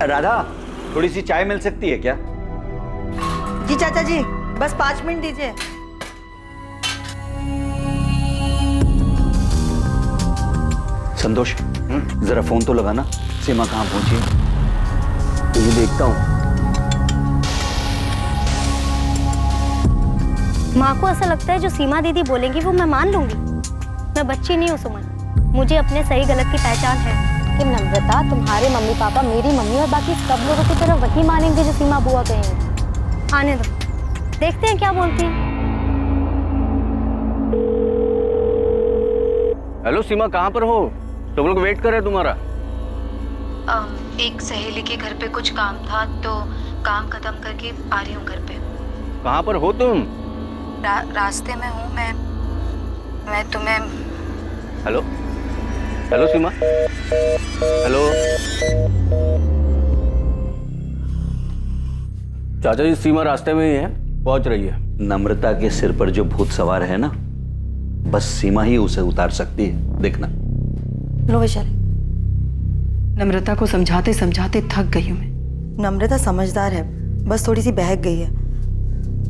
राधा, थोड़ी सी चाय मिल सकती है क्या? जी चाचा जी, बस 5 मिनट दीजिए। संतोष, जरा फोन तो लगाना, सीमा कहाँ पहुंची है? तो ये देखता हूँ। माँ को ऐसा लगता है जो सीमा दीदी बोलेंगी वो मैं मान लूंगी। मैं बच्ची नहीं हूँ सुमन, मुझे अपने सही गलत की पहचान है। कि नम्रता, तुम्हारे मम्मी पापा मेरी मम्मी और बाकी सब लोगों की तरह वही मानेंगे जो सीमा बुआ कहेंगे। आने दो, देखते हैं क्या बोलती है। हेलो सीमा, कहाँ पर हो? सब लोग वेट कर रहे हैं तुम्हारा। एक सहेली के घर पे कुछ काम था तो काम खत्म करके आ रही हूँ घर पे। कहाँ पर हो तुम? रास्ते में हूँ मैं तुम्हें। हेलो हेलो सीमा, हेलो। चाचा जी, सीमा रास्ते में ही है, पहुंच रही है। नम्रता के सिर पर जो भूत सवार है ना, बस सीमा ही उसे उतार सकती है, देखना। लो वैशाली। नम्रता को समझाते समझाते थक गई हूँ मैं। नम्रता समझदार है, बस थोड़ी सी बहक गई है।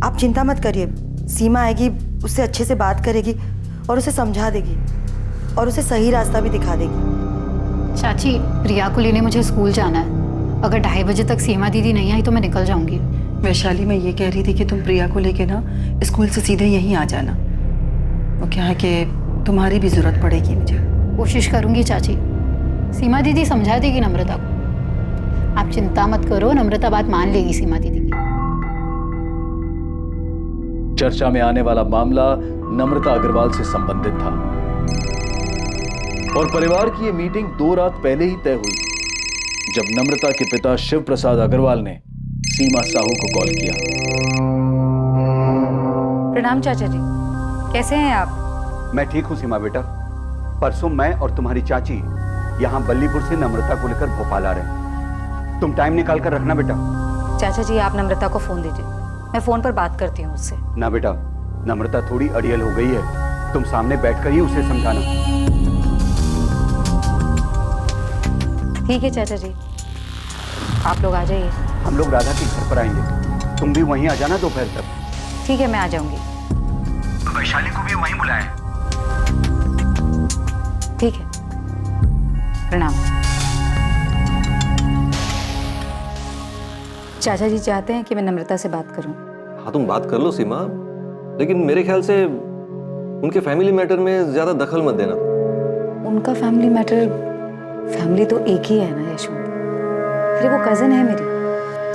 आप चिंता मत करिए, सीमा आएगी, उससे अच्छे से बात करेगी और उसे समझा देगी और उसे सही रास्ता भी दिखा देगी। चाची, प्रिया को लेने मुझे स्कूल जाना है। अगर 2:30 बजे तक सीमा दीदी नहीं आई तो मैं निकल जाऊंगी। वैशाली, मैं ये कह रही थी कि तुम प्रिया को लेके ना स्कूल से सीधे यहीं आ जाना। वो क्या है कि तुम्हारी भी जरूरत पड़ेगी मुझे। कोशिश करूंगी चाची, सीमा दीदी समझा देगी नम्रता को। आप चिंता मत करो, नम्रता बात मान लेगी सीमा दीदी की। चर्चा में आने वाला मामला नम्रता अग्रवाल से संबंधित था और परिवार की यह मीटिंग 2 रात पहले ही तय हुई जब नम्रता के पिता शिव प्रसाद अग्रवाल ने सीमा साहू को कॉल किया। प्रणाम चाचा जी, कैसे हैं आप? मैं ठीक हूँ सीमा बेटा। परसों मैं और तुम्हारी चाची यहाँ बल्लीपुर से नम्रता को लेकर भोपाल आ रहे हैं। तुम टाइम निकाल कर रखना बेटा। चाचा जी, आप नम्रता को फोन दीजिए, मैं फोन पर बात करती हूँ उससे। ना बेटा, नम्रता थोड़ी अड़ियल हो गई है, तुम सामने बैठकर ही उसे समझाना। ठीक है चाचा जी, आप लोग आ जाइए। हम लोग राधा के घर पर आएंगे, तुम भी वहीं आ जाना दोपहर तक। ठीक है, मैं आ जाऊंगी। वैशाली को भी वहीं बुलाएं। ठीक है, प्रणाम। चाचा जी चाहते हैं कि मैं नम्रता से बात करूं। हाँ, तुम बात कर लो सीमा, लेकिन मेरे ख्याल से उनके फैमिली मैटर में ज्यादा दखल मत देना। उनका फैमिली मैटर, फैमिली तो एक ही है ना यशवंत। अरे वो कजिन है मेरी,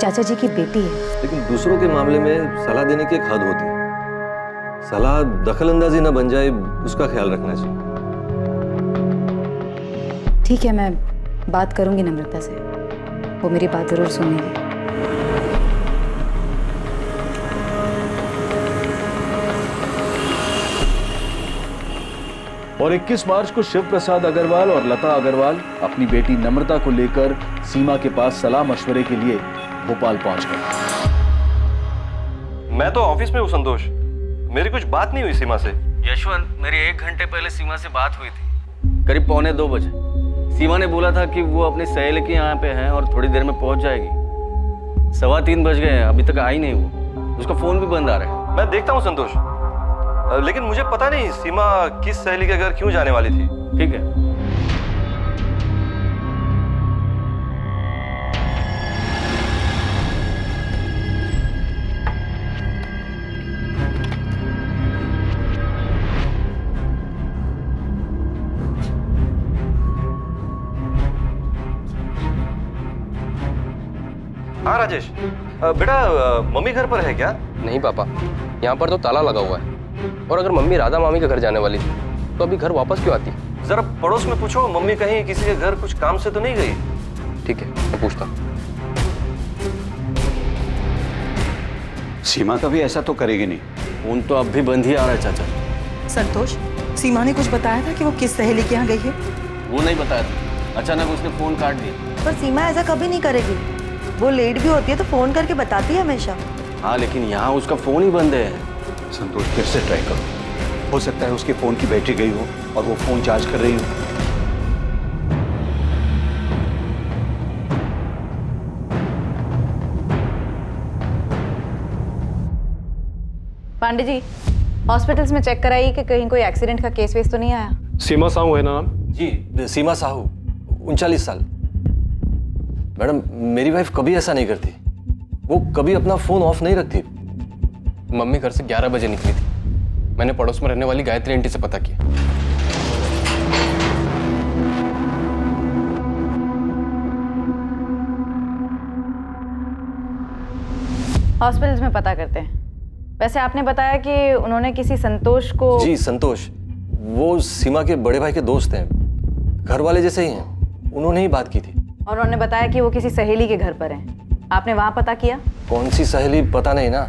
चाचा जी की बेटी है। लेकिन दूसरों के मामले में सलाह देने की एक हद होती है। सलाह दखल अंदाजी न बन जाए, उसका ख्याल रखना चाहिए। ठीक है, मैं बात करूंगी नम्रता से, वो मेरी बात जरूर सुनेगी। और 21 मार्च को शिव प्रसाद अग्रवाल और लता अग्रवाल अपनी बेटी नम्रता को लेकर सीमा के पास सलाह मशवरे के लिए भोपाल पहुंच गए। मैं तो ऑफिस में हूँ संतोष, मेरी कुछ बात नहीं हुई सीमा से। यशवंत, मेरी 1 घंटे पहले सीमा से बात हुई थी, करीब 1:45 बजे। सीमा ने बोला था कि वो अपनी सहेली के यहाँ पे हैं और थोड़ी देर में पहुंच जाएगी। 3:15 बज गए हैं, अभी तक आई नहीं वो। उसका फोन भी बंद आ रहा है। मैं देखता हूँ संतोष, लेकिन मुझे पता नहीं सीमा किस सहेली के घर क्यों जाने वाली थी। ठीक है। हाँ राजेश, बेटा मम्मी घर पर है क्या? नहीं पापा, यहाँ पर तो ताला लगा हुआ है। और अगर मम्मी राधा मामी के घर जाने वाली थी तो अभी घर वापस क्यों आती? जरा पड़ोस में पूछो, मम्मी कहीं किसी के घर कुछ काम से तो नहीं गई? ठीक है, मैं पूछता हूँ। सीमा कभी ऐसा तो करेगी नहीं। फोन तो अब भी बंद ही आ रहा है चाचा। संतोष, सीमा ने कुछ बताया था कि वो किस सहेली के यहाँ गई है? वो नहीं बताया था, अचानक उसने फोन काट दिया। पर सीमा ऐसा कभी नहीं करेगी, वो लेट भी होती है तो फोन करके बताती है हमेशा। हाँ, लेकिन यहाँ उसका फोन ही बंद है। संतोष, फिर से ट्राई करो, हो सकता है उसके फोन की बैटरी गई हो और वो फोन चार्ज कर रही हो। पांडे जी, हॉस्पिटल्स में चेक कराइए कि कहीं कोई एक्सीडेंट का केस वेस तो नहीं आया। सीमा साहू है ना नाम? जी सीमा साहू, 39 साल। मैडम मेरी वाइफ कभी ऐसा नहीं करती, वो कभी अपना फोन ऑफ नहीं रखती। मम्मी घर से 11 बजे निकली थी। मैंने पड़ोस में रहने वाली गायत्री आंटी से पता किया। हॉस्पिटल्स में पता करते हैं। वैसे आपने बताया कि उन्होंने किसी संतोष को। जी संतोष, वो सीमा के बड़े भाई के दोस्त हैं, घर वाले जैसे ही हैं। उन्होंने ही बात की थी। और उन्होंने बताया कि वो किसी सहेली के घर पर हैं। आपने वहां पता किया? कौन सी सहेली पता नहीं ना।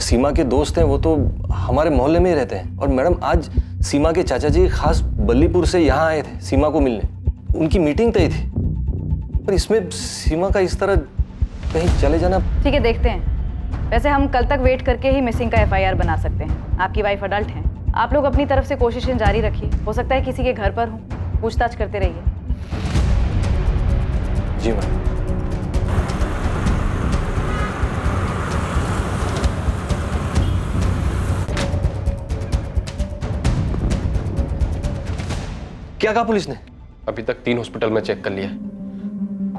सीमा के दोस्त हैं, वो तो हमारे मोहल्ले में ही रहते हैं। और मैडम आज सीमा के चाचा जी खास बल्लीपुर से यहाँ आए थे सीमा को मिलने। उनकी मीटिंग तय थी, पर इसमें सीमा का इस तरह कहीं चले जाना। ठीक है, देखते हैं। वैसे हम कल तक वेट करके ही मिसिंग का FIR बना सकते हैं। आपकी वाइफ अडल्ट हैं। आप लोग अपनी तरफ से कोशिशें जारी रखिए। हो सकता है किसी के घर पर हो, पूछताछ करते रहिए। जी मैम। क्या कहा पुलिस ने? अभी तक 3 हॉस्पिटल में चेक कर लिया,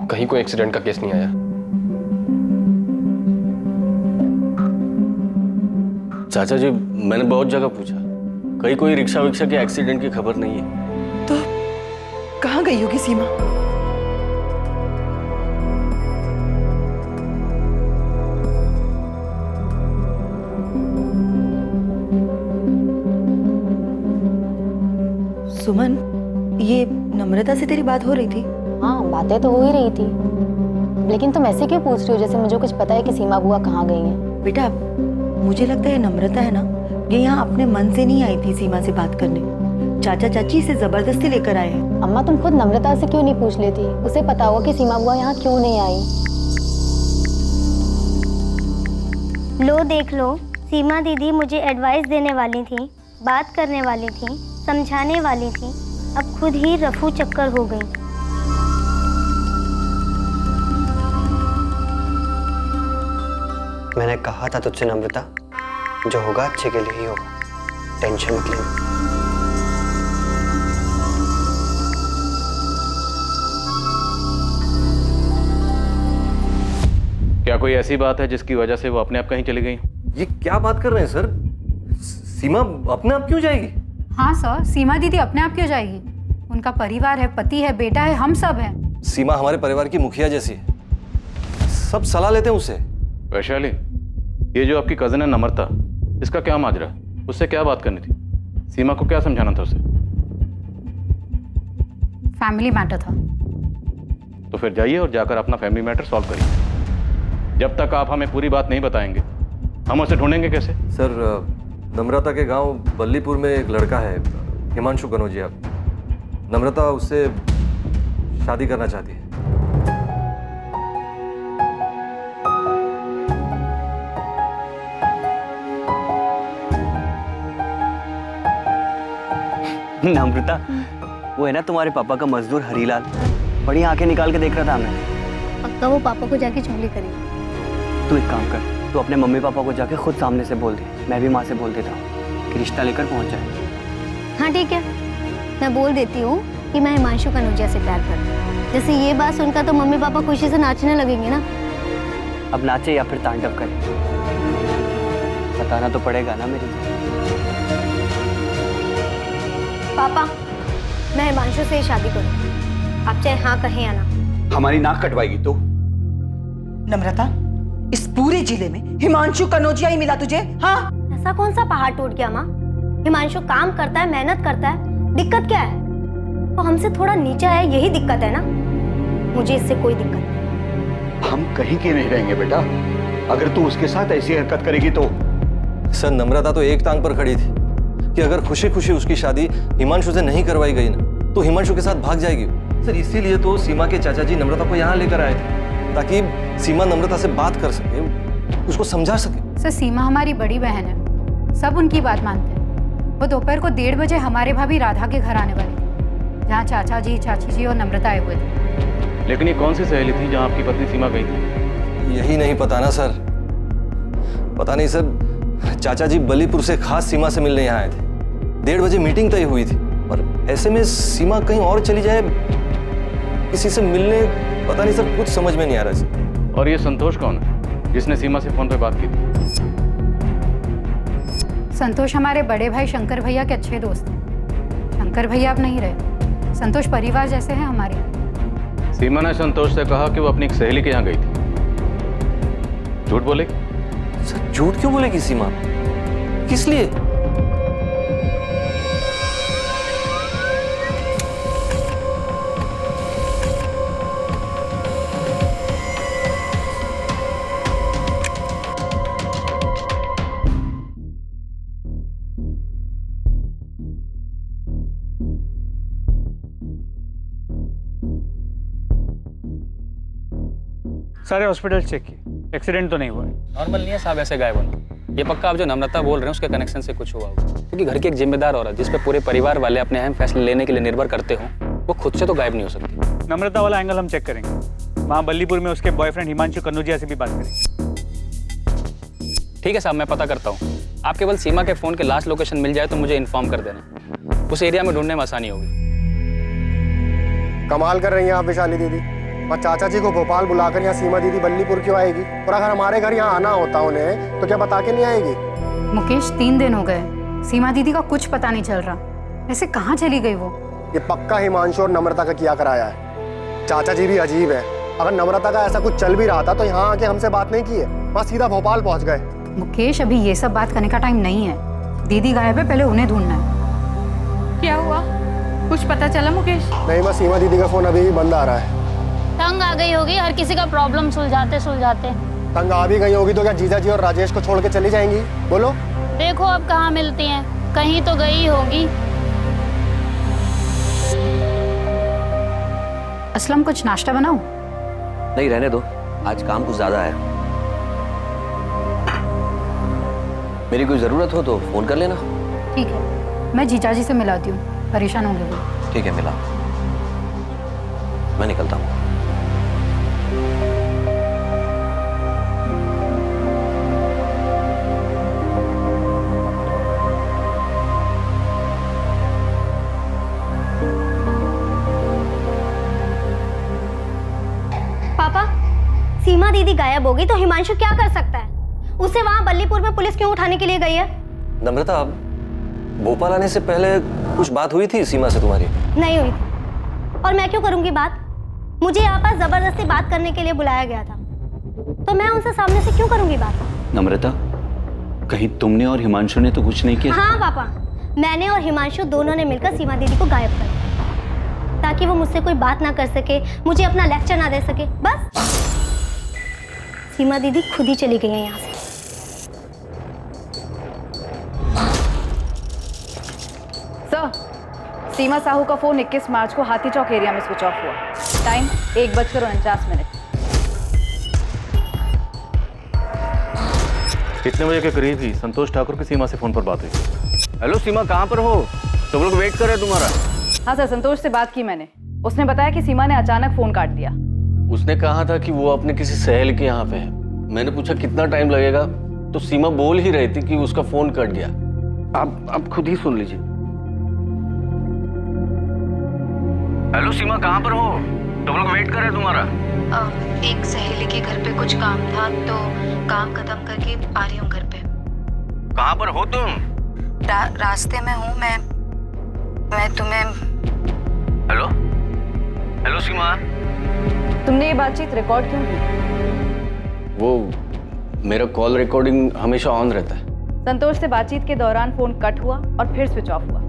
कहीं कोई एक्सीडेंट का केस नहीं आया। चाचा जी, मैंने बहुत जगह पूछा, कहीं कोई रिक्शा विक्शा के एक्सीडेंट की खबर नहीं है। तो कहाँ गई होगी सीमा? सुमन, ये नम्रता से तेरी बात हो रही थी? हाँ, बातें तो हो ही रही थी, लेकिन तुम ऐसे क्यों पूछ रही हो जैसे मुझे कुछ पता है कि सीमा बुआ कहाँ गई हैं? बेटा, मुझे लगता है नम्रता है ना, ये यहाँ अपने मन से नहीं आई थी सीमा से बात करने। चाचा चाची इसे जबरदस्ती लेकर आए हैं। अम्मा, तुम खुद नम्रता से क्यों नहीं पूछ लेती? उसे पता होगा कि सीमा बुआ यहाँ क्यों नहीं आई। लो देख लो, सीमा दीदी मुझे एडवाइस देने वाली थी, बात करने वाली थी, समझाने वाली थी, अब खुद ही रफू चक्कर हो गई। मैंने कहा था तुझसे नम्रता, जो होगा अच्छे के लिए ही होगा, टेंशन मत लेना। क्या कोई ऐसी बात है जिसकी वजह से वो अपने आप कहीं चली गई? ये क्या बात कर रहे हैं सर? सीमा अपने आप क्यों जाएगी? हाँ सर, सीमा दीदी अपने आप क्यों जाएगी? उनका परिवार है, पति है, बेटा है, हम सब हैं। सीमा हमारे परिवार की मुखिया जैसी है, सब सलाह लेते हैं उससे। वैशाली, ये जो आपकी कजन है नम्रता, इसका क्या माजरा? उससे क्या बात करनी थी? सीमा को क्या समझाना था उसे? फैमिली मैटर था। तो फिर जाइए और जाकर अपना फैमिली मैटर सॉल्व करिए। जब तक आप हमें पूरी बात नहीं बताएंगे, हम उसे ढूंढेंगे कैसे? सर, नम्रता के गांव बल्लीपुर में एक लड़का है, हिमांशु कनौजिया। नम्रता उससे शादी करना चाहती है। नम्रता, वो है ना तुम्हारे पापा का मजदूर हरीलाल, बड़ी आंखें निकाल के देख रहा था हमें। पक्का वो पापा को जाके चुगली करेगी। तू एक काम कर, तू अपने मम्मी पापा को जाके खुद सामने से बोल दे, मैं भी माँ से बोल देता हूँ कि रिश्ता लेकर पहुँच जाए। हाँ ठीक है, मैं बोल देती हूँ कि मैं हिमांशु कनौजिया से प्यार करती हूँ। जैसे ये बात सुनकर तो मम्मी पापा खुशी से नाचने लगेंगे ना। अब नाचे या फिर तांडव करे, बताना तो पड़ेगा ना मेरी। पापा, मैं हिमांशु से ही शादी करूँ, आप चाहे हाँ कहें या ना। हमारी नाक कटवाएगी तो? नम्रता, इस पूरे जिले में हिमांशु कनौजिया ही मिला तुझे? हाँ, ऐसा कौन सा पहाड़ टूट गया माँ? हिमांशु काम करता है, मेहनत करता है, दिक्कत क्या है? वो हमसे थोड़ा नीचा है, यही दिक्कत है ना। मुझे इससे कोई दिक्कत नहीं। हम कहीं के नहीं रहेंगे बेटा, अगर तू उसके साथ ऐसी हरकत करेगी तो। सर, नम्रता तो एक टांग पर खड़ी थी कि अगर खुशी खुशी उसकी शादी हिमांशु से नहीं करवाई गई ना, तो हिमांशु के साथ भाग जाएगी। सर, इसीलिए तो सीमा के चाचा जी नम्रता को यहाँ लेकर आए थे, ताकि सीमा नम्रता से बात कर सके, उसको समझा सके। सर, सीमा हमारी बड़ी बहन है, सब उनकी बात मानते हैं। वो दोपहर को 1:30 बजे हमारे भाभी राधा के घर आने वाली थी, जहाँ चाचा जी, चाची जी और नम्रता आए हुए थे। लेकिन ये कौन सी सहेली थी जहाँ आपकी पत्नी सीमा गई थी? यही नहीं पता ना सर, पता नहीं सर। चाचा जी बलीपुर से खास सीमा से मिलने यहाँ आए थे। 1:30 बजे मीटिंग तय हुई थी और ऐसे में सीमा कहीं और चली जाए, किसी से मिलने, पता नहीं सर, कुछ समझ में नहीं आ रहा सर। और ये संतोष कौन है जिसने सीमा से फोन पे बात की थी? संतोष हमारे बड़े भाई शंकर भैया के अच्छे दोस्त हैं। शंकर भैया अब नहीं रहे, संतोष परिवार जैसे हैं हमारे। सीमा ने संतोष से कहा कि वो अपनी एक सहेली के यहाँ गई थी। झूठ बोलेगी? सर झूठ क्यों बोलेगी सीमा? किस लिए? सारे हॉस्पिटल चेक किए, एक्सीडेंट तो नहीं हुआ है। नॉर्मल नहीं है साहब ऐसे गायब होना। ये पक्का आप जो नम्रता बोल रहे हैं उसके कनेक्शन से कुछ हुआ होगा, क्योंकि घर की एक जिम्मेदार औरत जिस पे पूरे परिवार वाले अपने अहम फैसले लेने के लिए निर्भर करते हो, वो खुद से तो गायब नहीं हो सकती। नम्रता वाला एंगल हम चेक करेंगे। वहाँ बल्लीपुर में उसके बॉयफ्रेंड हिमांशु कन्नौजिया से भी बात करेंगे। ठीक है साहब, मैं पता करता हूँ। आप केवल सीमा के फोन के लास्ट लोकेशन मिल जाए तो मुझे इन्फॉर्म कर देना, उस एरिया में ढूंढने में आसानी होगी। कमाल कर रही हैं आप विशाली दीदी। और चाचा जी को भोपाल बुलाकर यहाँ सीमा दीदी बल्लीपुर क्यों आएगी? और अगर हमारे घर यहाँ आना होता उन्हें तो क्या बता के नहीं आएगी? मुकेश 3 दिन हो गए, सीमा दीदी का कुछ पता नहीं चल रहा। ऐसे कहाँ चली गई वो? ये पक्का हिमांशु और नम्रता का किया कराया है। चाचा जी भी अजीब है, अगर नम्रता का ऐसा कुछ चल भी रहा था तो यहाँ आके हमसे बात नहीं की है, वहाँ सीधा भोपाल पहुँच गए। मुकेश अभी ये सब बात करने का टाइम नहीं है। दीदी गायब है, पहले उन्हें ढूंढना है। क्या हुआ, कुछ पता चला मुकेश? नहीं, बस सीमा दीदी का फोन अभी भी बंद आ रहा है। तंग आ गई होगी, हर किसी का प्रॉब्लम सुलझाते सुलझाते। तंग आ भी गई होगी तो क्या जीजा जी और राजेश को छोड़ के चली जाएंगी? बोलो। देखो अब कहाँ मिलती हैं, कहीं तो गई होगी। असलम कुछ नाश्ता बनाऊं? नहीं रहने दो, आज काम कुछ ज्यादा है। मेरी कोई जरूरत हो तो फोन कर लेना। ठीक है, मैं जीजा जी से मिलाती हूँ, परेशान होंगे वो। ठीक है, मिला। मैं निकलता हूँ। पापा, सीमा दीदी गायब होगी तो हिमांशु क्या कर सकता है? उसे वहां बल्लीपुर में पुलिस क्यों उठाने के लिए गई है? नम्रता, भोपाल आने से पहले कुछ बात हुई थी सीमा से तुम्हारी? नहीं हुई थी। और मैं क्यों करूंगी बात? मुझे यहाँ पर जबरदस्ती बात करने के लिए बुलाया गया था, तो मैं उनसे सामने से क्यों करूंगी बात? नम्रता, कहीं तुमने और हिमांशु ने तो कुछ नहीं किया? हाँ पापा, मैंने और हिमांशु दोनों ने मिलकर सीमा दीदी को गायब कर दिया, ताकि वो मुझसे कोई बात ना कर सके, मुझे अपना लेक्चर ना दे सके। बस सीमा दीदी खुद ही चली गई है यहाँ से। सर, सीमा साहू का फोन 21 मार्च को हाथी चौक एरिया में स्विच ऑफ हुआ। टाइम 1:49। कितने बजे के करीब ही संतोष ठाकुर की सीमा से फोन पर बात हुई। हेलो सीमा, कहाँ पर हो? सब लोग वेट कर रहे हैं तुम्हारा। हाँ सर, संतोष से बात की मैंने। उसने बताया कि सीमा ने अचानक फोन काट दिया। उसने कहा था कि वो अपने किसी सहेली के यहाँ पे है। मैंने पूछा कितना टाइम लगेगा, तो सीमा बोल ही रही थी कि उसका फोन कट गया। आप खुद ही सुन लीजिए। हेलो सीमा, कहाँ पर हो? सब लोग वेट कर रहे हैं तुम्हारा। एक सहेली के घर पे कुछ काम था तो काम खत्म करके आ रही हूँ घर पे। कहाँ पर हो तुम? रास्ते में हूँ मैं तुम्हें। हेलो हेलो सीमा, तुमने ये बातचीत रिकॉर्ड क्यों की? वो मेरा कॉल रिकॉर्डिंग हमेशा ऑन रहता है। संतोष से बातचीत के दौरान फोन कट हुआ और फिर स्विच ऑफ हुआ।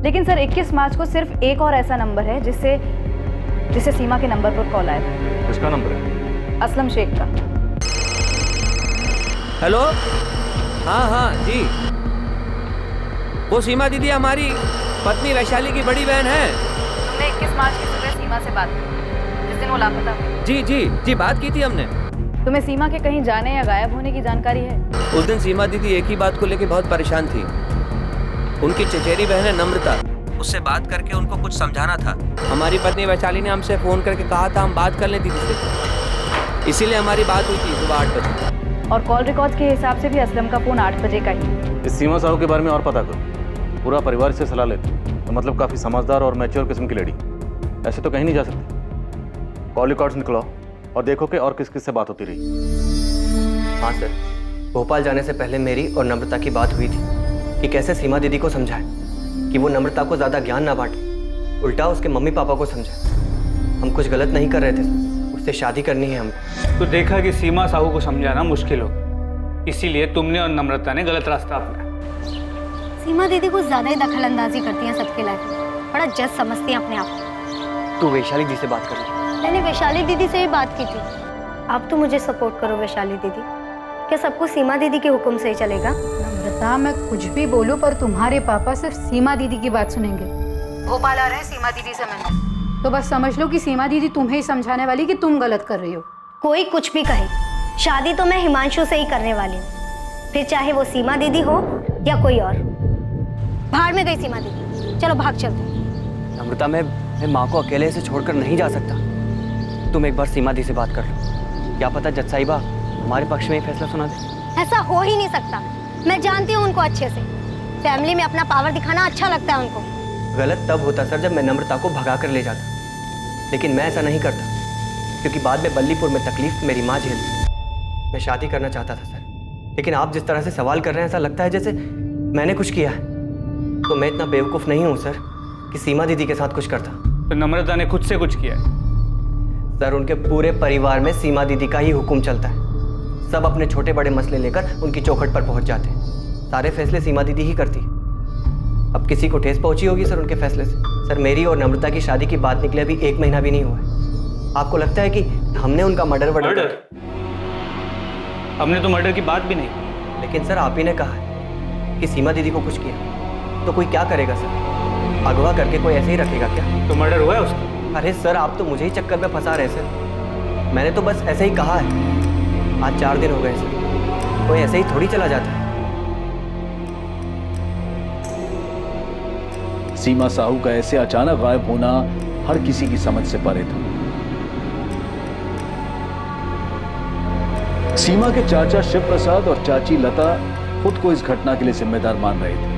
लेकिन सर 21 मार्च को सिर्फ एक और ऐसा नंबर है जिससे सीमा के नंबर पर कॉल आया था। किसका नंबर है? असलम शेख का। हेलो, हाँ जी, वो सीमा दीदी हमारी पत्नी वैशाली की बड़ी बहन है। तुमने 21 मार्च की सुबह सीमा से बात की, जिस दिन वो लापता हुई? जी बात की थी हमने। तुम्हें सीमा के कहीं जाने या गायब होने की जानकारी है? उस दिन सीमा दीदी एक ही बात को लेकर बहुत परेशान थी। उनकी चचेरी बहन है नम्रता, उससे बात करके उनको कुछ समझाना था। हमारी पत्नी वैशाली ने हमसे फोन करके कहा था हम बात कर लें दीदी से, इसीलिए हमारी बात हुई थी सुबह 8 बजे। और कॉल रिकॉर्ड्स के हिसाब से भी असलम का फ़ोन 8 बजे का ही है। इस सीमा साहू के बारे में और पता करो। पूरा परिवार से सलाह लेते तो मतलब काफ़ी समझदार और मैच्योर किस्म की लेडी। ऐसे तो कहीं नहीं जा सकती। कॉल रिकॉर्ड्स निकलाओ और देखो कि और किस किस से बात होती रही। हाँ सर, भोपाल जाने से पहले मेरी और नम्रता की बात हुई थी कि कैसे सीमा दीदी को समझाए कि वो नम्रता को ज़्यादा ज्ञान ना बांटे, उल्टा उसके मम्मी पापा को समझाए। हम कुछ गलत नहीं कर रहे थे, उससे शादी करनी है हमको। तो देखा कि सीमा साहू को समझाना मुश्किल हो, इसीलिए तुमने और नम्रता ने गलत रास्ता अपनाया। सीमा दीदी कुछ ज़्यादा ही दखल अंदाजी करती हैं सबके लाइफ में, बड़ा जज समझती हैं अपने आप को। तू वैशाली दी से बात कर ले। मैंने वैशाली दीदी से ही बात की थी। आप तो मुझे सपोर्ट करो वैशाली दीदी। क्या सब कुछ सीमा दीदी के हुक्म से ही चलेगा? नम्रता, मैं कुछ भी बोलूं पर तुम्हारे पापा सिर्फ सीमा दीदी की बात सुनेंगे। भोपाल आ रहे हैं सीमा दीदी से मिलने, तो बस समझ लो कि सीमा दीदी तुम्हें ही समझाने वाली कि तुम गलत कर रही हो। कोई कुछ भी कहे, शादी तो मैं हिमांशु से ही करने वाली हूँ, फिर चाहे वो सीमा दीदी हो या कोई और। बाहर में गई सीमा दीदी, चलो भाग चलते हैं। नम्रता, मैं माँ को अकेले से छोड़कर नहीं जा सकता। तुम एक बार सीमा दी से बात कर लो, क्या पता जज साहिबा हमारे पक्ष में ही फैसला सुना दे। ऐसा हो ही नहीं सकता। मैं जानती हूँ उनको अच्छे से, फैमिली में अपना पावर दिखाना अच्छा लगता है उनको। गलत तब होता सर जब मैं नम्रता को भगा कर ले जाता, लेकिन मैं ऐसा नहीं करता क्योंकि बाद में बल्लीपुर में तकलीफ मेरी माँ झेलती। मैं शादी करना चाहता था सर, लेकिन आप जिस तरह से सवाल कर रहे हैं ऐसा लगता है जैसे मैंने कुछ किया है। तो मैं इतना बेवकूफ़ नहीं हूँ सर कि सीमा दीदी के साथ कुछ करता। तो नम्रता ने खुद से कुछ किया है? सर, उनके पूरे परिवार में सीमा दीदी का ही हुक्म चलता है। सब अपने छोटे बड़े मसले लेकर उनकी चौखट पर पहुंच जाते हैं। सारे फैसले सीमा दीदी ही करती है। अब किसी को ठेस पहुंची होगी सर उनके फैसले से। सर, मेरी और नम्रता की शादी की बात निकले अभी 1 महीना भी नहीं हुआ है। आपको लगता है कि हमने उनका मर्डर हमने तो मर्डर की बात भी नहीं। लेकिन सर, आप ही ने कहा है कि सीमा दीदी को कुछ किया, तो कोई क्या करेगा सर? अगवा करके कोई ऐसे ही रखेगा क्या? तो मर्डर हुआ है उसका? अरे सर, आप तो मुझे ही चक्कर में फंसा रहे सर। मैंने तो बस ऐसे ही कहा है। आज 4 दिन हो गए सर, कोई ऐसे ही थोड़ी चला जाता है। सीमा साहू का ऐसे अचानक गायब होना हर किसी की समझ से परे था। सीमा के चाचा शिव प्रसाद और चाची लता खुद को इस घटना के लिए जिम्मेदार मान रहे थे।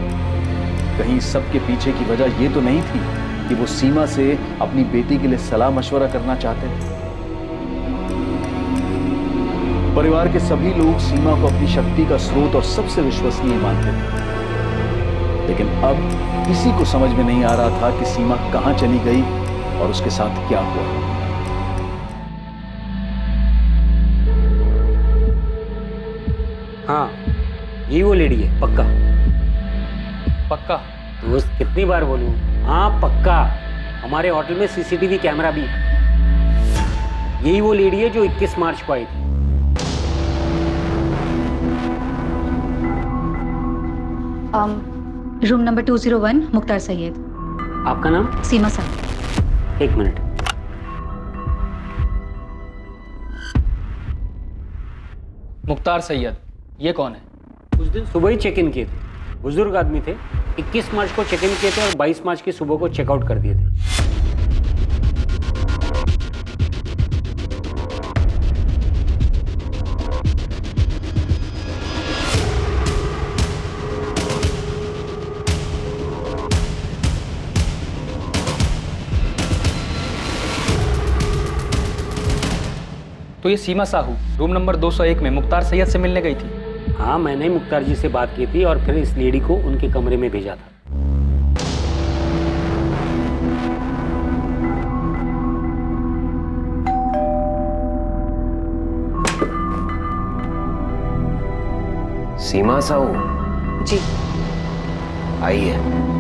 कहीं सबके पीछे की वजह यह तो नहीं थी कि वो सीमा से अपनी बेटी के लिए सलाह मशवरा करना चाहते थे। परिवार के सभी लोग सीमा को अपनी शक्ति का स्रोत और सबसे विश्वसनीय मानते थे, लेकिन अब किसी को समझ में नहीं आ रहा था कि सीमा कहां चली गई और उसके साथ क्या हुआ। हाँ, यही वो लेडी है, पक्का पक्का? दोस्त, कितनी बार बोलूं? हाँ पक्का। हमारे होटल में सीसीटीवी कैमरा भी। यही वो लेडी है जो 21 मार्च को आई थी। Room number 201, Mukhtar Syed. आपका नाम? सीमा साहब। 1 मिनट। मुख्तार सैयद, ये कौन है? उस दिन सुबह ही चेक इन किए थे। बुजुर्ग आदमी थे। 21 मार्च को चेक इन किए थे और 22 मार्च की सुबह को चेकआउट कर दिए थे। तो ये सीमा साहू रूम नंबर 201 में मुख्तार सैयद से मिलने गई थी? हाँ, मैंने मुख्तार जी से बात की थी और फिर इस लेडी को उनके कमरे में भेजा था। सीमा साहू जी आई है।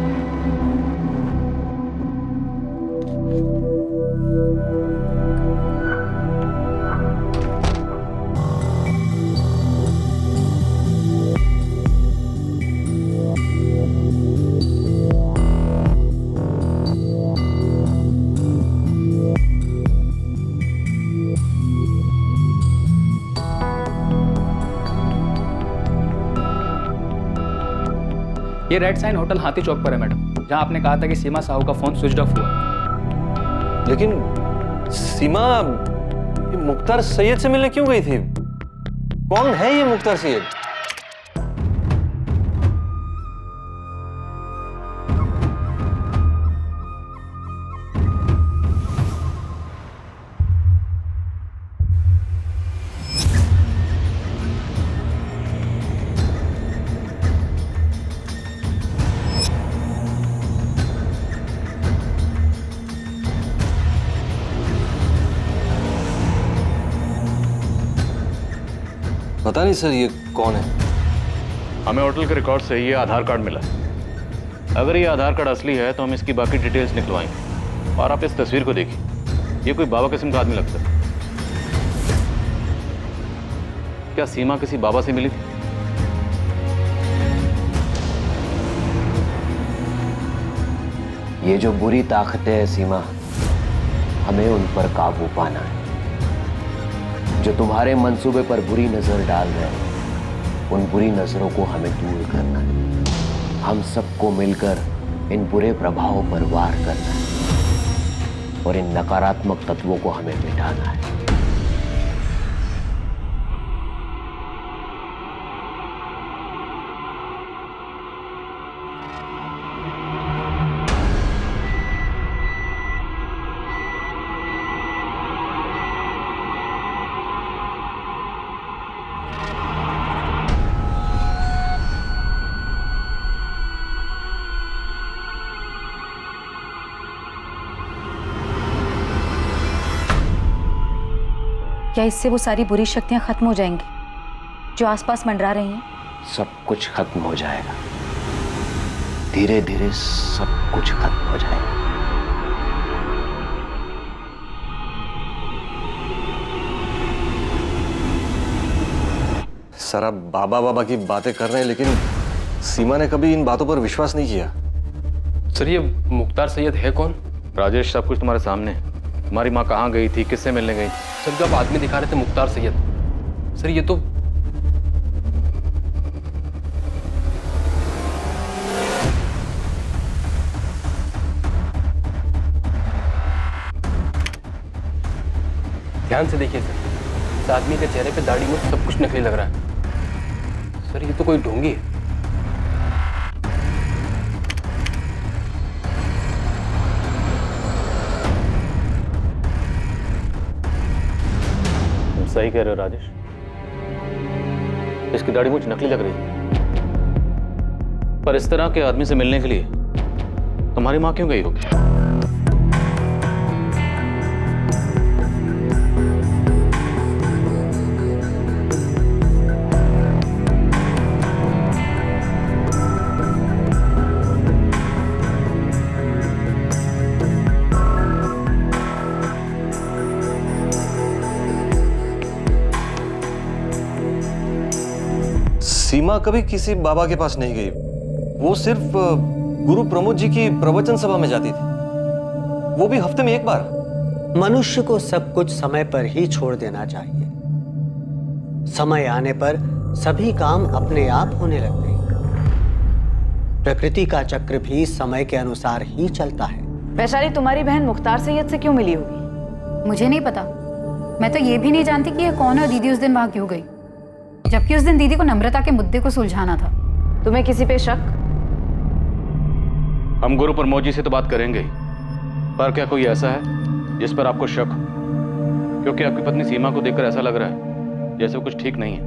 ये रेड साइन होटल हाथी चौक पर है मैडम, जहां आपने कहा था कि सीमा साहू का फोन स्विच ऑफ हुआ। लेकिन सीमा मुख्तार सैयद से मिलने क्यों गई थी? कौन है ये मुख्तार सैयद? पता नहीं सर, ये कौन है? हमें होटल के रिकॉर्ड से ये आधार कार्ड मिला है। अगर ये आधार कार्ड असली है तो हम इसकी बाकी डिटेल्स निकलवाएंगे। और आप इस तस्वीर को देखिए, ये कोई बाबा किस्म का आदमी लगता है। क्या सीमा किसी बाबा से मिली थी? ये जो बुरी ताकतें हैं सीमा, हमें उन पर काबू पाना है। जो तुम्हारे मंसूबे पर बुरी नजर डाल रहे हैं, उन बुरी नजरों को हमें दूर करना है। हम सबको मिलकर इन बुरे प्रभावों पर वार करना है और इन नकारात्मक तत्वों को हमें मिटाना है। क्या इससे वो सारी बुरी शक्तियां खत्म हो जाएंगी जो आसपास मंडरा रही हैं? सब कुछ खत्म हो जाएगा, धीरे धीरे सब कुछ खत्म हो जाएगा। सर आप बाबा बाबा की बातें कर रहे हैं, लेकिन सीमा ने कभी इन बातों पर विश्वास नहीं किया। सर ये मुख्तार सैयद है कौन? राजेश, सब कुछ तुम्हारे सामने है। तुम्हारी माँ कहाँ गई थी, किससे मिलने गई? सर जो आप आदमी दिखा रहे थे मुख्तार सैयद, सर ये तो ध्यान से देखिए सर, इस आदमी के चेहरे पे दाढ़ी में सब कुछ नकली लग रहा है। सर ये तो कोई ढोंगी है। सही कह रहे हो राजेश, इसकी दाढ़ी मुझ नकली लग रही है। पर इस तरह के आदमी से मिलने के लिए तुम्हारी माँ क्यों गई होगी? सीमा कभी किसी बाबा के पास नहीं गई। वो सिर्फ गुरु प्रमोद जी की प्रवचन सभा में जाती थी, वो भी हफ्ते में एक बार। मनुष्य को सब कुछ समय पर ही छोड़ देना चाहिए। समय आने पर सभी काम अपने आप होने लगते हैं। प्रकृति का चक्र भी समय के अनुसार ही चलता है। वैशाली, तुम्हारी बहन मुख्तार सैयद से क्यों मिली होगी? मुझे नहीं पता। मैं तो ये भी नहीं जानती कि ये कौन है और दीदी उस दिन वहां क्यों गई, जबकि उस दिन दीदी को नम्रता के मुद्दे को सुलझाना था। तुम्हें किसी पे शक? हम गुरु प्रमोद जी से तो बात करेंगे ही, पर क्या कोई ऐसा है जिस पर आपको शक हो? क्योंकि आपकी पत्नी सीमा को देखकर ऐसा लग रहा है जैसे कुछ ठीक नहीं है।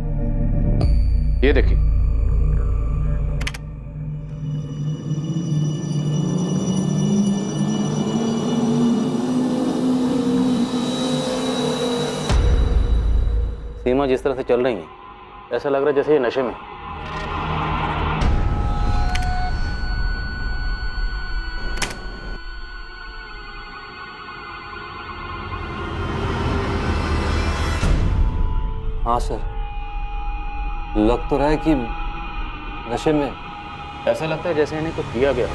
ये देखिए, सीमा जिस तरह से चल रही है, ऐसा लग रहा है जैसे ये नशे में। हाँ सर, लग तो रहा है कि नशे में। ऐसा लगता है जैसे इन्हें कुछ दिया गया।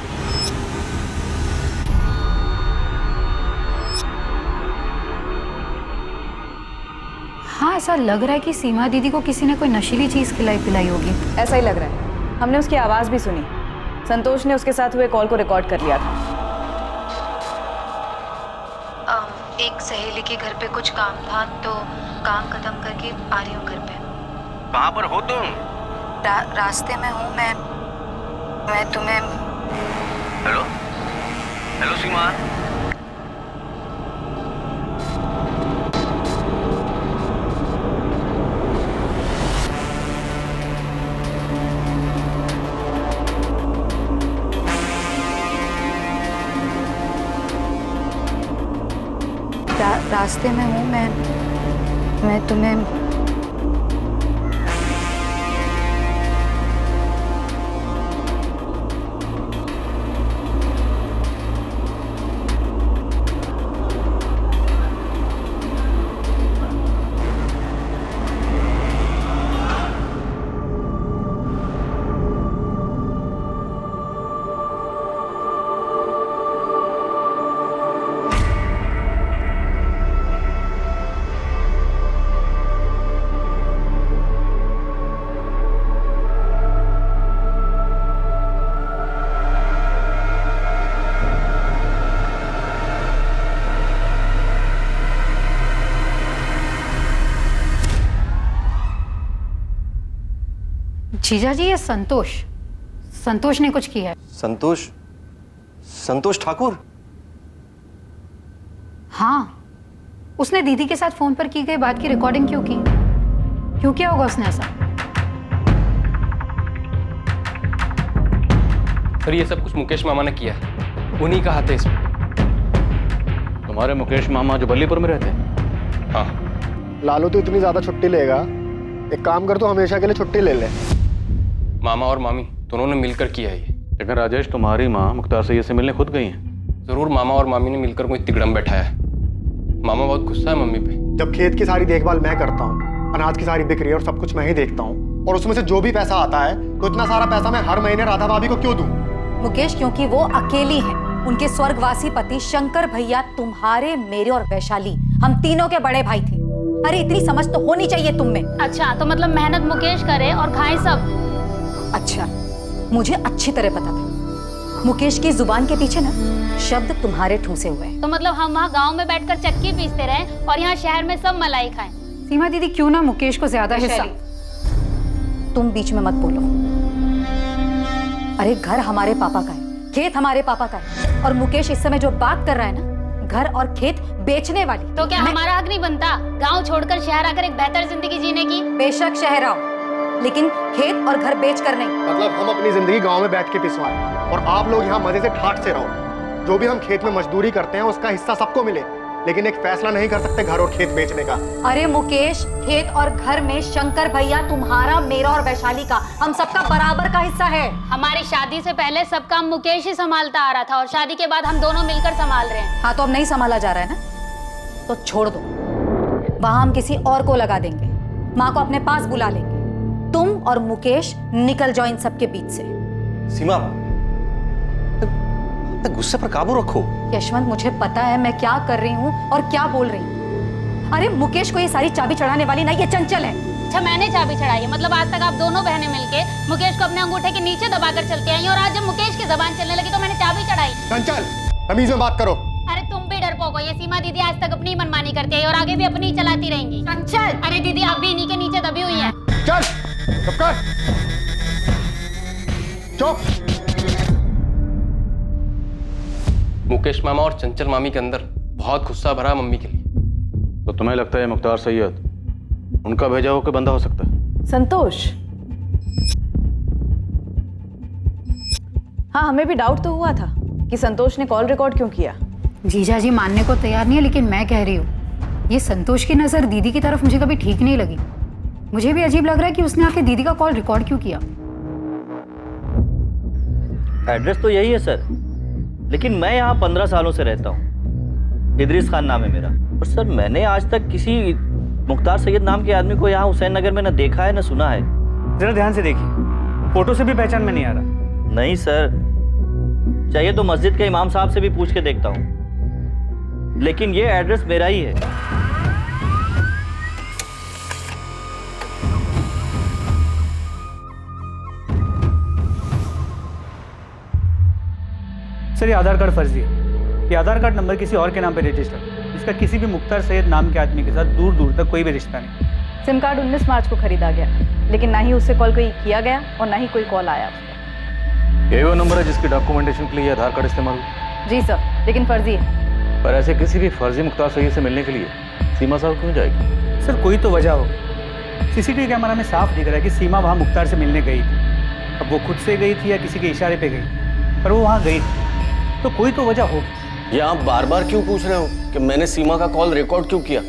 हाँ, ऐसा लग रहा है कि सीमा दीदी को किसी ने कोई नशीली चीज खिलाई पिलाई होगी। ऐसा ही लग रहा है। हमने उसकी आवाज भी सुनी। संतोष ने उसके साथ हुए कॉल को रिकॉर्ड कर लिया था। एक सहेली के घर पे कुछ काम था, तो काम खत्म करके आ रही हूँ घर पे। कहाँ पर हो तुम? रास्ते में हूँ मैं तुम्हें। हेलो हेलो सीमा। रास्ते में हूँ मैं तुम्हें। जीजा जी, ये संतोष ने कुछ किया है। संतोष ठाकुर? हाँ, उसने दीदी के साथ फोन पर की गई बात की रिकॉर्डिंग क्यों किया होगा उसने ऐसा? सर ये सब कुछ मुकेश मामा ने किया है, उन्हीं का हाथ है इसमें। तुम्हारे मुकेश मामा जो बल्लीपुर में रहते हैं? हाँ। लालू तो इतनी ज्यादा छुट्टी लेगा, एक काम कर, तो हमेशा के लिए छुट्टी ले ले। मामा और मामी दोनों ने मिलकर किया है ये। लेकिन राजेश, तुम्हारी माँ मुख्तार सैयद से मिलने खुद गई हैं। जरूर मामा और मामी ने मिलकर कोई तिगड़म बैठाया है। मामा बहुत गुस्सा है मम्मी पे। जब खेत की सारी देखभाल मैं करता हूँ, अनाज की सारी बिक्री और सब कुछ मैं ही देखता हूँ, और उसमें से जो भी पैसा आता है, तो इतना सारा पैसा मैं हर महीने राधा भाभी को क्यों दूं? मुकेश, क्योंकि वो अकेली हैं। उनके स्वर्गवासी पति शंकर भैया तुम्हारे, मेरे और वैशाली, हम तीनों के बड़े भाई थे। अरे इतनी समझ तो होनी चाहिए तुम में। अच्छा, तो मतलब मेहनत मुकेश करे और खाएं सब। अच्छा, मुझे अच्छी तरह पता था मुकेश की जुबान के पीछे ना शब्द तुम्हारे ठूसे हुए हैं। तो मतलब हम वहाँ गांव में बैठकर चक्की पीसते रहे और यहाँ शहर में सब मलाई खाएं। सीमा दीदी, क्यों ना मुकेश को ज्यादा हिस्सा। तुम बीच में मत बोलो। अरे घर हमारे पापा का है, खेत हमारे पापा का है, और मुकेश इस समय जो बात कर रहा है ना, घर और खेत बेचने वाली। तो क्या हमारा हक नहीं बनता गाँव छोड़कर शहर आकर एक बेहतर जिंदगी जीने की? बेशक शहर आओ, लेकिन खेत और घर बेच कर नहीं। मतलब हम अपनी जिंदगी गांव में बैठ के पिसवाएं और आप लोग यहाँ मजे से ठाट से रहो। जो भी हम खेत में मजदूरी करते हैं उसका हिस्सा सबको मिले, लेकिन एक फैसला नहीं कर सकते घर और खेत बेचने का। अरे मुकेश, खेत और घर में शंकर भैया तुम्हारा, मेरा और वैशाली का, हम सबका बराबर का हिस्सा है। हमारी शादी से पहले सब काम मुकेश ही संभालता आ रहा था और शादी के बाद हम दोनों मिलकर संभाल रहे हैं। हाँ, तो अब नहीं संभाला जा रहा है ना, तो छोड़ दो। वहां हम किसी और को लगा देंगे, माँ को अपने पास बुला लेंगे। तुम और मुकेश निकल जाओ इन सबके बीच से। सीमा, गुस्से पर काबू रखो। यशवंत, मुझे पता है मैं क्या कर रही हूँ और क्या बोल रही हूँ। अरे मुकेश को ये सारी चाबी चढ़ाने वाली ना, ये चंचल है। अच्छा, मैंने चाबी चढ़ाई है? मतलब आज तक आप दोनों बहनें मिलके मुकेश को अपने अंगूठे के नीचे दबाकर चलती आई और आज जब मुकेश की जबान चलने लगी तो मैंने चाबी चढ़ाई। चंचल, तमीज में बात करो। अरे तुम भी डरपोक हो। ये सीमा दीदी आज तक अपनी मनमानी करती है और आगे भी अपनी चलाती रहेंगी। चंचल, अरे दीदी, आप भी इन्हीं के नीचे दबी हुई हैं। चल, चुप कर। चुप। मुकेश मामा और चंचल मामी के अंदर बहुत गुस्सा भरा मम्मी के लिए। तो तुम्हें लगता है मुख्तार सैयद उनका भेजा हुआ कोई बंदा हो सकता है? संतोष, हाँ, हमें भी डाउट तो हुआ था कि संतोष ने कॉल रिकॉर्ड क्यों किया। जीजा जी मानने को तैयार नहीं है, लेकिन मैं कह रही हूँ, ये संतोष की नजर दीदी की तरफ मुझे कभी ठीक नहीं लगी। मुझे भी अजीब लग रहा है कि उसने आके दीदी का कॉल रिकॉर्ड क्यों किया। एड्रेस तो यही है सर, लेकिन मैं यहाँ 15 सालों से रहता हूँ। इदरीस खान नाम है मेरा। और सर, मैंने आज तक किसी मुख्तार सैयद नाम के आदमी को यहाँ हुसैन नगर में न देखा है न सुना है। जरा ध्यान से देखिए, फोटो से भी पहचान में नहीं आ रहा। नहीं सर, चाहिए तो मस्जिद के इमाम साहब से भी पूछ के देखता हूँ, लेकिन ये एड्रेस मेरा ही है। सर, ये आधार कार्ड फर्जी है। ये आधार कार्ड नंबर किसी और के नाम पे रजिस्टर है। इसका किसी भी मुख्तार सैयद नाम के आदमी के साथ दूर दूर तक कोई भी रिश्ता नहीं। सिम कार्ड 19 मार्च को खरीदा गया, लेकिन ना ही उससे कॉल कोई किया गया और ना ही कोई कॉल आया उसका। यही वो नंबर है जिसके डॉक्यूमेंटेशन के लिए आधार कार्ड इस्तेमाल हुआ? जी सर, लेकिन फर्जी है। पर ऐसे किसी भी फर्जी मुख्तार सैयद से मिलने के लिए सीमा साहब क्यों जाएगी? सर कोई तो वजह होगी। सीसीटीवी कैमरा में साफ दिख रहा है कि सीमा वहाँ मुख्तार से मिलने गई थी। अब वो खुद से गई थी या किसी के इशारे पे गई, पर वो वहाँ गई थी, तो कोई तो वजह होगी। ये आप बार बार क्यों पूछ रहे हो कि मैंने सीमा का कॉल रिकॉर्ड क्यों किया?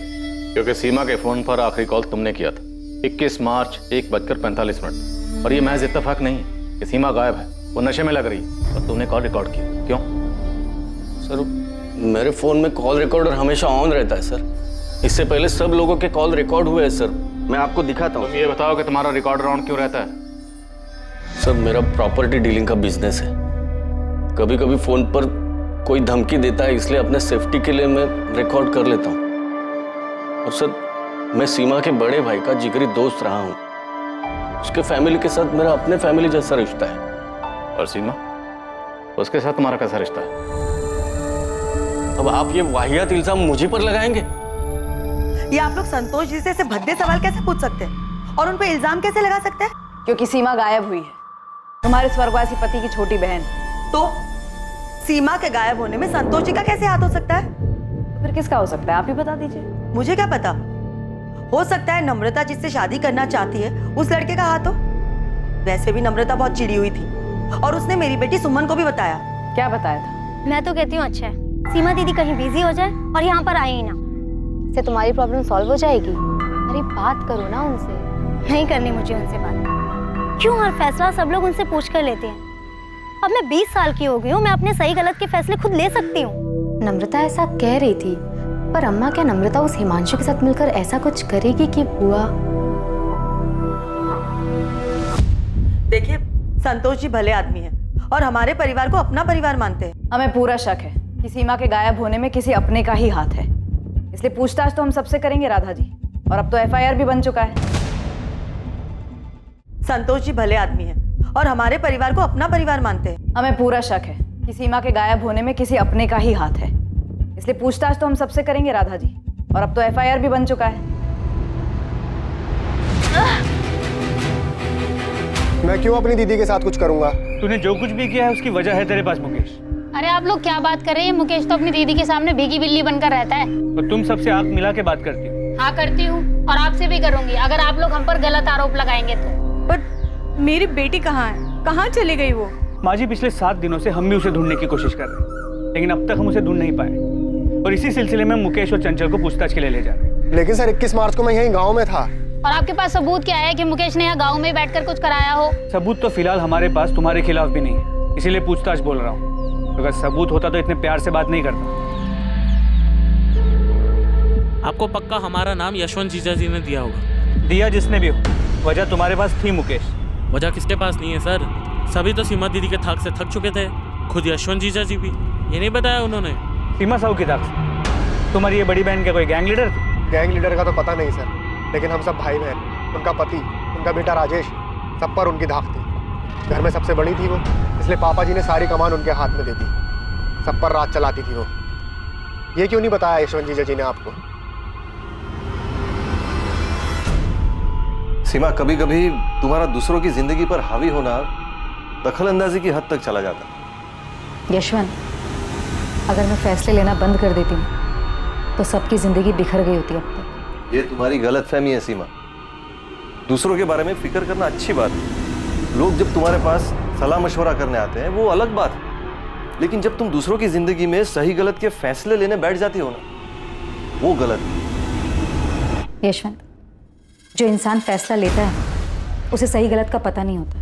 क्योंकि सीमा के फोन पर आखिरी कॉल तुमने किया था 21 मार्च 1:45 और ये महज इत्तेफाक नहीं है कि सीमा गायब है, वो नशे में लग रही है और तुमने कॉल रिकॉर्ड किया। क्यों? सर मेरे फोन में कॉल रिकॉर्डर हमेशा ऑन रहता है सर। इससे पहले सब लोगों के कॉल रिकॉर्ड हुए हैं सर, मैं आपको दिखाता हूँ। ये बताओ कि तुम्हारा रिकॉर्डर ऑन क्यों रहता है? सर मेरा प्रॉपर्टी डीलिंग का बिजनेस है, कभी कभी फोन पर कोई धमकी देता है, इसलिए अपने सेफ्टी के लिए मैं रिकॉर्ड कर लेता हूँ। और सर मैं सीमा के बड़े भाई का जिगरी दोस्त रहा हूँ, उसके फैमिली के साथ मेरा अपने फैमिली जैसा रिश्ता है। और सीमा, उसके साथ तुम्हारा कैसा रिश्ता है? अब आप ये वाहियात इल्जाम मुझे पर लगाएंगे? ये आप लोग संतोष जी से ऐसे भद्दे सवाल कैसे पूछ सकते हैं और उन पे इल्जाम कैसे लगा सकते हैं? क्योंकि सीमा गायब हुई है, तुम्हारे स्वर्गवासी पति की छोटी बहन। तो सीमा के गायब होने में संतोष जी का कैसे हाथ हो सकता है? तो फिर किसका हो सकता है, आप ही बता दीजिए। मुझे क्या पता, हो सकता है नम्रता जिससे शादी करना चाहती है उस लड़के का हाथ हो। वैसे भी नम्रता बहुत चिड़ी हुई थी और उसने मेरी बेटी सुमन को भी बताया। क्या बताया था? मैं तो कहती हूँ अच्छा है सीमा दीदी कहीं बिजी हो जाए और यहाँ पर आए ही ना, इससे तुम्हारी प्रॉब्लम सॉल्व हो जाएगी। अरे बात करो ना उनसे। नहीं करनी मुझे उनसे बात। क्यों हर फैसला सब लोग उनसे पूछ कर लेते हैं? अब मैं 20 साल की हो गई हूँ, मैं अपने सही गलत के फैसले खुद ले सकती हूँ। नम्रता ऐसा कह रही थी, पर अम्मा क्या नम्रता उस हिमांशु के साथ मिलकर ऐसा कुछ करेगी कि बुआ? देखिए संतोष जी भले आदमी हैं और हमारे परिवार को अपना परिवार मानते हैं। हमें पूरा शक है कि सीमा के गायब होने में किसी अपने का ही हाथ है, इसलिए पूछताछ तो हम सबसे करेंगे राधा जी, और अब तो FIR भी बन चुका है। संतोष जी भले आदमी हैं और हमारे परिवार को अपना परिवार मानते हैं। हमें पूरा शक है कि सीमा के गायब होने में किसी अपने का ही हाथ है, इसलिए पूछताछ तो हम सबसे करेंगे राधा जी, और अब तो FIR भी बन चुका है। मैं क्यों अपनी दीदी के साथ कुछ करूंगा? तूने जो कुछ भी किया है उसकी वजह है तेरे पास मुकेश। अरे आप लोग क्या बात कर रहे हैं? मुकेश तो अपनी दीदी के सामने भीगी बिल्ली बनकर रहता है। और तुम सबसे आंख मिला के बात करती हो। हाँ करती हूँ, और आपसे भी करूंगी अगर आप लोग हम पर गलत आरोप लगाएंगे तो। पर मेरी बेटी कहाँ है? कहाँ चली गई वो? माँ जी पिछले 7 दिनों से हम भी उसे ढूंढने की कोशिश कर रहे हैं, लेकिन अब तक हम उसे ढूंढ नहीं पाए, और इसी सिलसिले में मुकेश और चंचल को पूछताछ के लिए ले जा रहे हैं। लेकिन सर 21 मार्च को मैं यहीं गाँव में था। और आपके पास सबूत क्या है कि मुकेश ने यहाँ गाँव में बैठकर कुछ कराया हो? सबूत तो फिलहाल हमारे पास तुम्हारे खिलाफ भी नहीं है, इसीलिए पूछताछ बोल रहा हूँ। अगर सबूत होता तो इतने प्यार से बात नहीं करता। आपको पक्का हमारा नाम यशवंत जीजा जी ने दिया होगा। दिया जिसने भी हो, वजह तुम्हारे पास थी मुकेश। वजह किसके पास नहीं है सर, सभी तो सीमा दीदी के थाक से थक चुके थे, खुद यशवंत जीजा जी भी। ये नहीं बताया उन्होंने? सीमा साहू की थाक से? तुम्हारी ये बड़ी बहन क्या कोई गैंग लीडर थी? गैंग लीडर का तो पता नहीं सर, लेकिन हम सब भाई बहन, उनका पति, उनका बेटा राजेश, सब पर उनकी धाक थी। घर में सबसे बड़ी थी वो, इसलिए पापा जी ने सारी कमान उनके हाथ में दे दी। सब पर राज चलाती थी वो। ये क्यों नहीं बताया यशवंत जीजा जी ने आपको? सीमा, कभी कभी तुम्हारा दूसरों की जिंदगी पर हावी होना दखल अंदाजी की हद तक चला जाता। यशवंत, अगर मैं फैसले लेना बंद कर देती हूँ तो सबकी जिंदगी बिखर गई होती अब तक। ये तुम्हारी गलतफहमी है सीमा। दूसरों के बारे में फिक्र करना अच्छी बात है। लोग जब तुम्हारे पास सलाह मशवरा करने आते हैं वो अलग बात है, लेकिन जब तुम दूसरों की जिंदगी में सही गलत के फैसले लेने बैठ जाती हो ना, वो गलत है। यशवंत, जो इंसान फैसला लेता है उसे सही गलत का पता नहीं होता।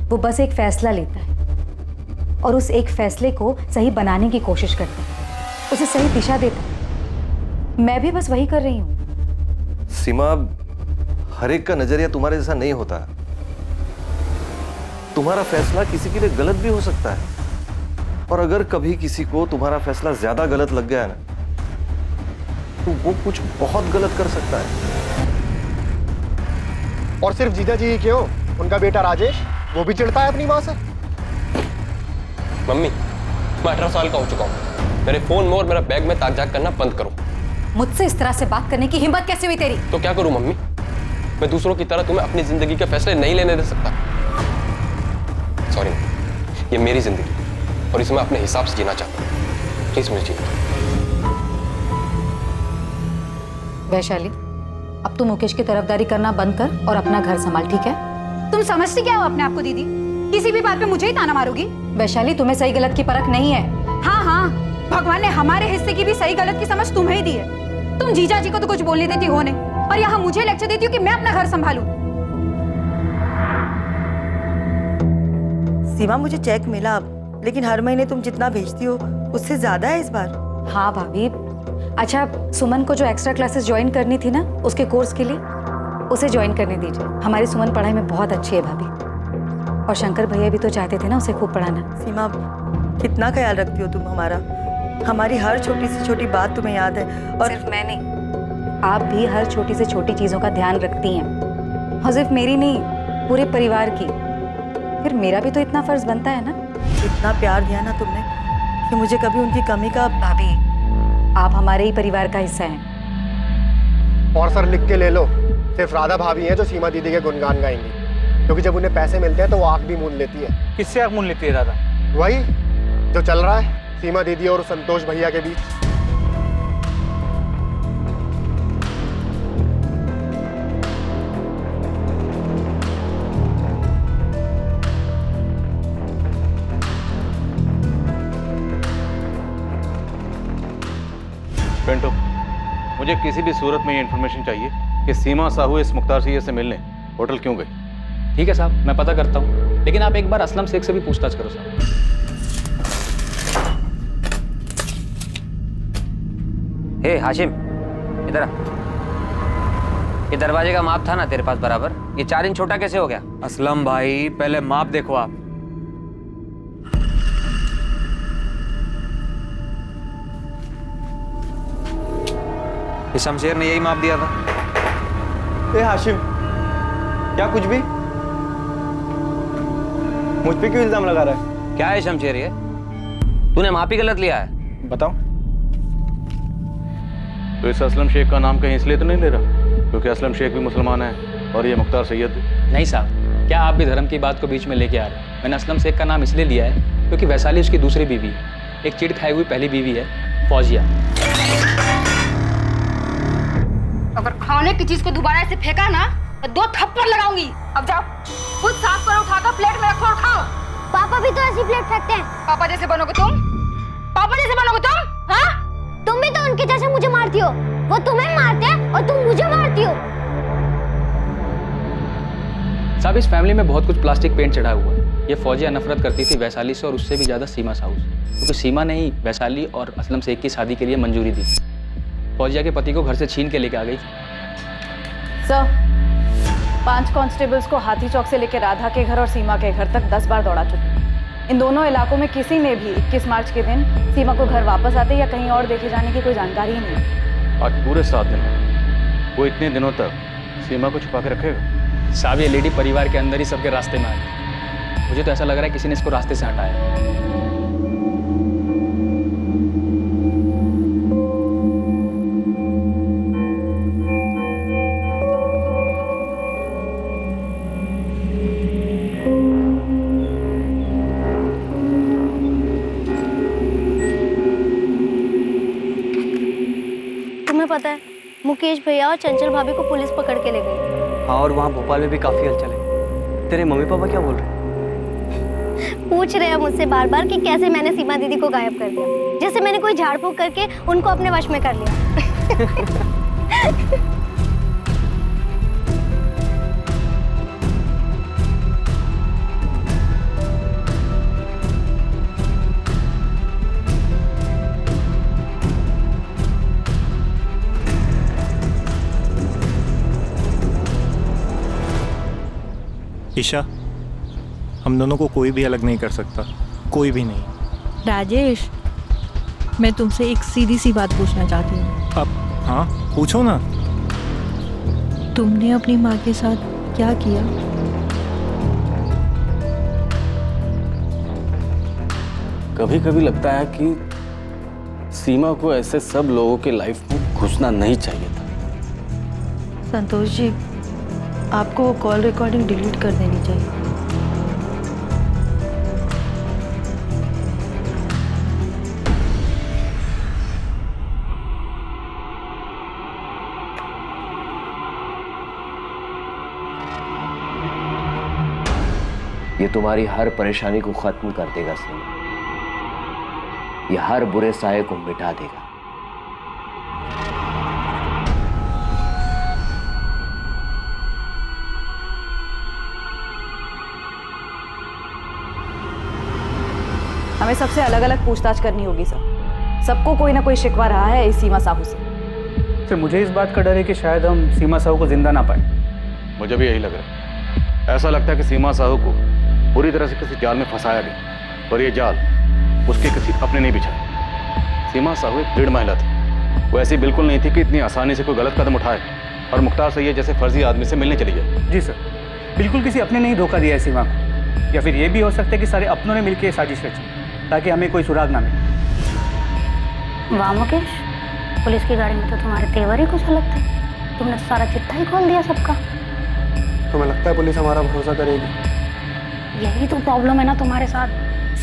वो बस एक फैसला लेता है और उस एक फैसले को सही बनाने की कोशिश करता है, उसे सही दिशा देता है। मैं भी बस वही कर रही हूँ। सीमा, हर एक का नजरिया तुम्हारे जैसा नहीं होता। तुम्हारा फैसला किसी के लिए गलत भी हो सकता है, और अगर कभी किसी को तुम्हारा फैसला ज्यादा गलत लग गया ना, तो वो कुछ बहुत गलत कर सकता है। और सिर्फ जीजा जी ही क्यों, उनका बेटा राजेश, वो भी चिढ़ता है अपनी माँ से। मम्मी, मैं 18 साल का हो चुका हूँ। मेरे फोन में और मेरा बैग में ताक झाक करना बंद करो। मुझसे इस तरह से बात करने की हिम्मत कैसे हुई तेरी? तो क्या करूं मम्मी? मैं दूसरों की तरह तुम्हें अपनी जिंदगी के फैसले नहीं लेने दे सकता। सॉरी, ये मेरी जिंदगी और इसे मैं अपने हिसाब से जीना चाहता हूँ। प्लीज मुझे जीने दो। वैशाली, अब तू मुकेश की तरफदारी करना बंद कर और अपना घर संभाल, ठीक है? तुम समझती क्या हो अपने आप को दीदी? किसी भी बात पे मुझे ही ताना मारोगी? वैशाली, तुम्हें सही गलत की परख नहीं है। हाँ हाँ, भगवान ने हमारे हिस्से की भी सही गलत की समझ तुम्हें ही दी है। तुम जीजा जी को तो कुछ बोलने देती हो नहीं, और यहाँ मुझे लेक्चर देती हो कि मैं अपना घर संभालूं। सीमा, मुझे चेक मिला, लेकिन हर महीने तुम जितना भेजती हो उससे ज्यादा है इस बार। हाँ भाभी। अच्छा, सुमन को जो एक्स्ट्रा क्लासेस ज्वाइन करनी थी ना उसके कोर्स के लिए, उसे ज्वाइन करने दीजिए। हमारी सुमन पढ़ाई में बहुत अच्छी है भाभी, और शंकर भैया भी तो चाहते थे ना उसे खूब पढ़ाना। सीमा, कितना ख्याल रखती हो तुम हमारा। हमारी हर छोटी से छोटी बात तुम्हें याद है। और सिर्फ मैं नहीं, आप भी हर छोटी से छोटी चीजों का ध्यान रखती हैं, और सिर्फ मेरी नहीं, पूरे परिवार की। फिर मेरा भी तो इतना फर्ज बनता है ना। इतना प्यार दिया ना तुमने कि मुझे कभी उनकी कमी का। भाभी, आप हमारे ही परिवार का हिस्सा हैं। और सर लिख के ले लो, सिर्फ राधा भाभी हैं जो सीमा दीदी के गुणगान गाएंगी, क्योंकि जब उन्हें पैसे मिलते हैं तो वो आंख भी मूंद लेती है। किससे आंख मूंद लेती है राधा? वही जो चल रहा है सीमा दीदी और संतोष भैया के बीच। पेंटो, मुझे किसी भी सूरत में ये इन्फॉर्मेशन चाहिए कि सीमा साहू इस मुख्तार सैयद से मिलने होटल क्यों गई। ठीक है साहब, मैं पता करता हूँ, लेकिन आप एक बार असलम शेख से भी पूछताछ करो साहब। हे हाशिम, इधर आ। ये दरवाजे का माप था ना तेरे पास बराबर, ये 4 इंच छोटा कैसे हो गया? असलम भाई, पहले माप देखो आप। ये शमशेर ने यही माप दिया था। ए हाशिम, क्या कुछ भी? मुझ पे क्यों इल्जाम लगा रहा है? क्या है शमशेर ये? तूने माप ही गलत लिया है। बताओ। तो इस असलम शेख का नाम कहीं इसलिए तो नहीं ले रहा क्योंकि असलम शेख भी मुसलमान है और ये मुख्तार सैयद भी? नहीं साहब, क्या आप भी धर्म की बात को बीच में लेके आ रहे हैं? मैंने असलम शेख का नाम इसलिए लिया है क्योंकि वैशाली उसकी दूसरी बीवी है, एक चिढ़ खाई हुई पहली बीवी है, फौजिया। अगर खाने की चीज को दोबारा ऐसे फेंका ना तो 2 थप्पड़ लगाऊंगी। अब जाओ, खुद साफ करो, उठाकर प्लेट में रखो और खाओ। पापा भी तो ऐसी प्लेट फेंकते हैं। पापा जैसे बनोगे तुम? पापा जैसे बनोगे तुम? हाँ? तुम भी तो उनके जैसे मुझे मारती हो। वो तुम्हें मारते हैं और तुम मुझे मारती हो। साहब, इस फैमिली में बहुत कुछ प्लास्टिक पेंट चढ़ा हुआ है। ये फौजिया नफरत करती थी वैशाली से और उससे भी ज्यादा सीमा साहू से, क्योंकि सीमा ने ही वैशाली और असलम शेख की शादी के लिए मंजूरी दी। फौजिया के पति को घर से छीन के लेके आ गई थी। सर, 5 कांस्टेबल्स को हाथी चौक से लेकर राधा के घर और सीमा के घर तक 10 बार दौड़ा चुके। इन दोनों इलाकों में किसी ने भी 21 मार्च के दिन सीमा को घर वापस आते या कहीं और देखे जाने की कोई जानकारी ही नहीं। आज पूरे 7 दिन वो इतने दिनों तक सीमा को छुपा के रखेगा? साहब, ये लेडी परिवार के अंदर ही सबके रास्ते में आ गई। मुझे तो ऐसा लग रहा है किसी ने इसको रास्ते से हटाया। पता है, मुकेश भैया और चंचल भाभी को पुलिस पकड़ के ले गई। हाँ, और वहाँ भोपाल में भी काफी हलचल है। तेरे मम्मी पापा क्या बोल रहे हैं? पूछ रहे हैं मुझसे बार बार कि कैसे मैंने सीमा दीदी को गायब कर दिया, जैसे मैंने कोई झाड़ फूक करके उनको अपने वश में कर लिया। ईशा, हम दोनों को कोई भी अलग नहीं कर सकता, कोई भी नहीं। राजेश, मैं तुमसे एक सीधी सी बात पूछना चाहती हूँ। अब हाँ, पूछो ना। तुमने अपनी माँ के साथ क्या किया? कभी कभी लगता है कि सीमा को ऐसे सब लोगों के लाइफ में घुसना नहीं चाहिए था। संतोष जी, आपको वो कॉल रिकॉर्डिंग डिलीट कर देनी चाहिए। ये तुम्हारी हर परेशानी को खत्म कर देगा सीमा। ये हर बुरे साये को मिटा देगा। हमें सबसे अलग अलग पूछताछ करनी होगी सर। सबको कोई ना कोई शिकवा रहा है इस सीमा साहू से। सर मुझे इस बात का डर है कि शायद हम सीमा साहू को जिंदा ना पाए। मुझे भी यही लग रहा है। ऐसा लगता है कि सीमा साहू को पूरी तरह से किसी जाल में फंसाया गया और ये जाल उसके किसी अपने नहीं बिछाया। सीमा साहू एक दृढ़ महिला थी। वो ऐसी बिल्कुल नहीं थी कि इतनी आसानी से कोई गलत कदम उठाए और मुख्तार सैयद जैसे फर्जी आदमी से मिलने चली जाए। जी सर, बिल्कुल किसी अपने ने ही धोखा दिया है सीमा को, या फिर ये भी हो सकता है कि सारे अपनों ने मिलकर साजिश रची ताकि हमें कोई सुराग ना मिले। वाह मुकेश, पुलिस की गाड़ी में तो तुम्हारे तेवर ही कुछ अलग थे। तुमने तो सारा चिट्ठा ही खोल दिया सबका। तुम्हें लगता है पुलिस हमारा भरोसा करेगी? यही तो प्रॉब्लम है ना तुम्हारे साथ।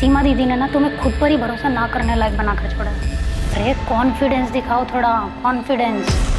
सीमा दीदी ने ना तुम्हें खुद पर ही भरोसा ना करने लायक बनाकर छोड़ा। अरे कॉन्फिडेंस दिखाओ, थोड़ा कॉन्फिडेंस।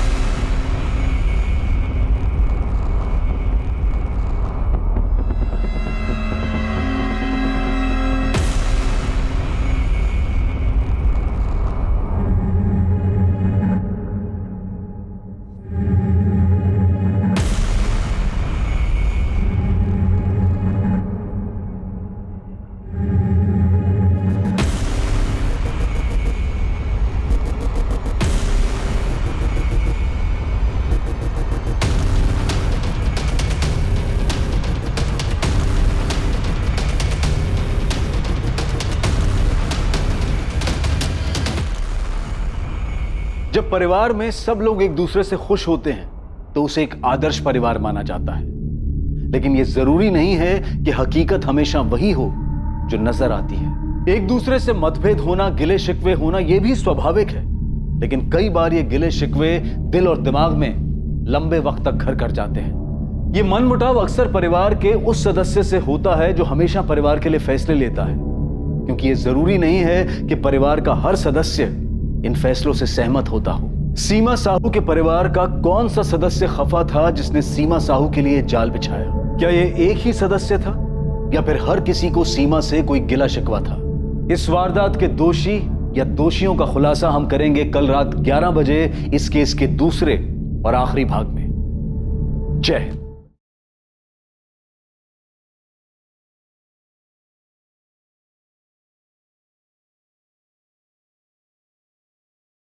जब परिवार में सब लोग एक दूसरे से खुश होते हैं तो उसे एक आदर्श परिवार माना जाता है। लेकिन यह जरूरी नहीं है कि हकीकत हमेशा वही हो जो नजर आती है। एक दूसरे से मतभेद होना, गिले शिकवे होना, यह भी स्वाभाविक है। लेकिन कई बार ये गिले शिकवे दिल और दिमाग में लंबे वक्त तक घर कर जाते हैं। ये मनमुटाव अक्सर परिवार के उस सदस्य से होता है जो हमेशा परिवार के लिए फैसले लेता है, क्योंकि ये जरूरी नहीं है कि परिवार का हर सदस्य इन फैसलों से सहमत होता हो। सीमा साहू के परिवार का कौन सा सदस्य खफा था जिसने सीमा साहू के लिए जाल बिछाया? क्या ये एक ही सदस्य था या फिर हर किसी को सीमा से कोई गिला शिकवा था? इस वारदात के दोषी या दोषियों का खुलासा हम करेंगे कल रात 11 बजे इस केस के दूसरे और आखिरी भाग में। जय हिंद।